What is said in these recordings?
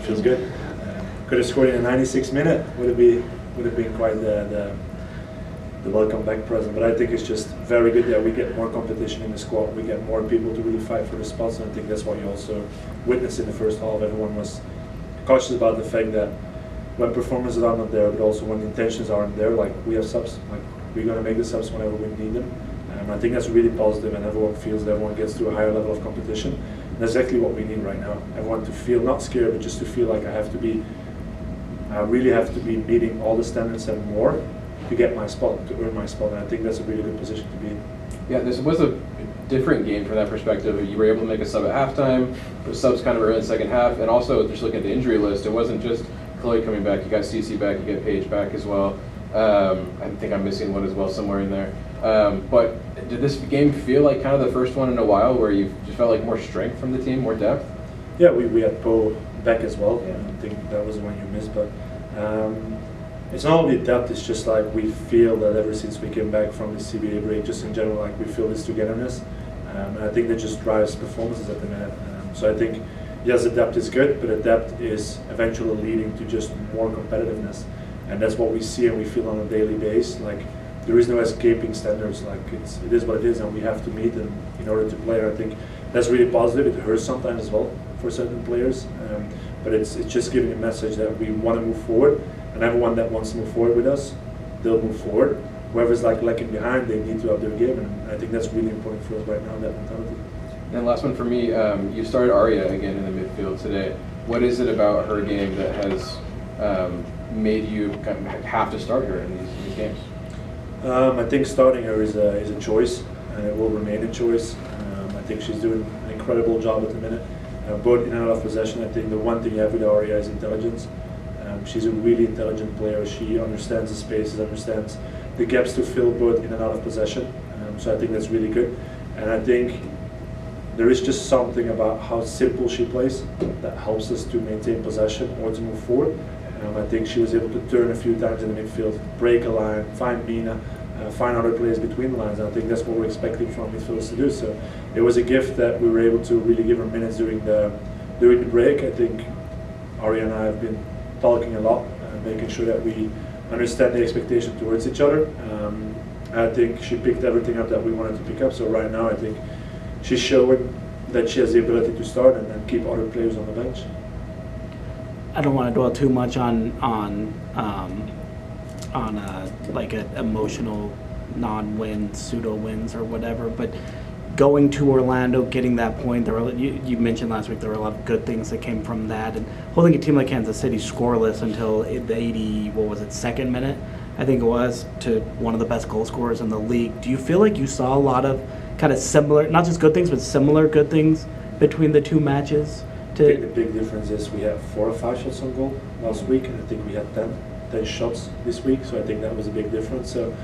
feels good. Could have scored in the 96th minute. Would have been quite the welcome back present. But I think it's just very good that we get more competition in the squad. We get more people to really fight for the spots, and I think that's what you also witnessed in the first half. Everyone was cautious about the fact that when performances are not there, but also when the intentions aren't there, like we have subs, like we're going to make the subs whenever we need them. I think that's really positive, and everyone feels that everyone gets to a higher level of competition. And that's exactly what we need right now. Everyone to feel not scared, but just to feel like I really have to be meeting all the standards and more to get my spot, to earn my spot. And I think that's a really good position to be in. Yeah, this was a different game from that perspective. You were able to make a sub at halftime, but subs kind of early in the second half, and also just looking at the injury list, it wasn't just Chloe coming back. You got CC back, you got Paige back as well. I think I'm missing one as well somewhere in there. But did this game feel like kind of the first one in a while where you just felt like more strength from the team, more depth? Yeah, we had Poe back as well. Yeah. I think that was the one you missed, but it's not only depth, it's just like we feel that ever since we came back from the CBA break, just in general, like we feel this togetherness. And I think that just drives performances at the minute. So I think, yes, the depth is good, but the depth is eventually leading to just more competitiveness. And that's what we see and we feel on a daily basis. Like, there is no escaping standards. Like, it is what it is, and we have to meet them in order to play. I think that's really positive. It hurts sometimes as well for certain players, but it's just giving a message that we want to move forward, and everyone that wants to move forward with us, they'll move forward. Whoever's like lacking behind, they need to up their game, and I think that's really important for us right now, that mentality. And last one for me, you started Aria again in the midfield today. What is it about her game that has made you kind of have to start her in these games? I think starting her is a choice, and it will remain a choice. I think she's doing an incredible job at the minute, both in and out of possession. I think the one thing you have with Aria is intelligence. She's a really intelligent player. She understands the spaces, understands the gaps to fill both in and out of possession. So I think that's really good. And I think there is just something about how simple she plays that helps us to maintain possession or to move forward. I think she was able to turn a few times in the midfield, break a line, find Mina, find other players between the lines. And I think that's what we're expecting from midfielders to do. So it was a gift that we were able to really give her minutes during the break. I think Aria and I have been talking a lot, making sure that we understand the expectation towards each other. I think she picked everything up that we wanted to pick up. So right now I think she's showing that she has the ability to start and then keep other players on the bench. I don't want to dwell too much on like an emotional non-win, pseudo wins or whatever, but going to Orlando, getting that point, you mentioned last week there were a lot of good things that came from that, and holding a team like Kansas City scoreless until the second minute, I think it was, to one of the best goal scorers in the league. Do you feel like you saw a lot of kind of similar, not just good things, but similar good things between the two matches? I think the big difference is we had 4 or 5 shots on goal last week, and I think we had 10 shots this week, so I think that was a big difference. So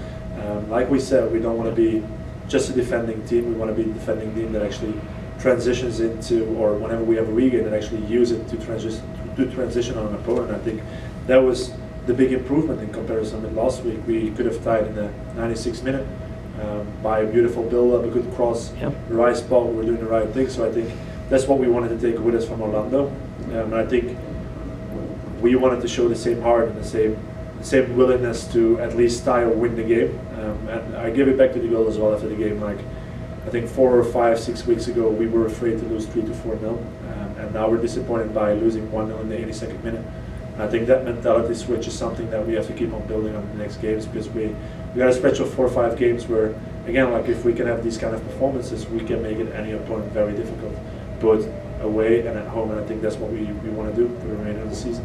like we said, we don't want to be just a defending team, we want to be a defending team that actually transitions into, or whenever we have a regain, that actually use it to transition on an opponent. I think that was the big improvement in comparison with last week. We could have tied in the 96th minute by a beautiful build-up, a good cross, yep, the right spot, we were doing the right thing. So I think that's what we wanted to take with us from Orlando. And I think we wanted to show the same heart and the same willingness to at least tie or win the game. And I give it back to the girls as well after the game. Like, I think 4 or 5, 6 weeks ago, we were afraid to lose 3 to 4-0, and now we're disappointed by losing 1-0 in the 82nd minute. And I think that mentality switch is something that we have to keep on building on the next games, because we got a stretch of 4 or 5 games where, again, like if we can have these kind of performances, we can make it any opponent very difficult, both away and at home. And I think that's what we want to do for the remainder of the season.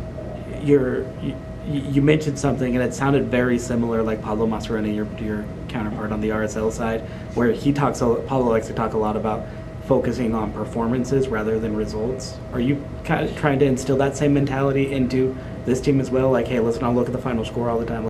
You mentioned something, and it sounded very similar, like Pablo Mascheroni, your counterpart on the RSL side, where Pablo likes to talk a lot about focusing on performances rather than results. Are you kind of trying to instill that same mentality into this team as well? Like, hey, let's not look at the final score all the time.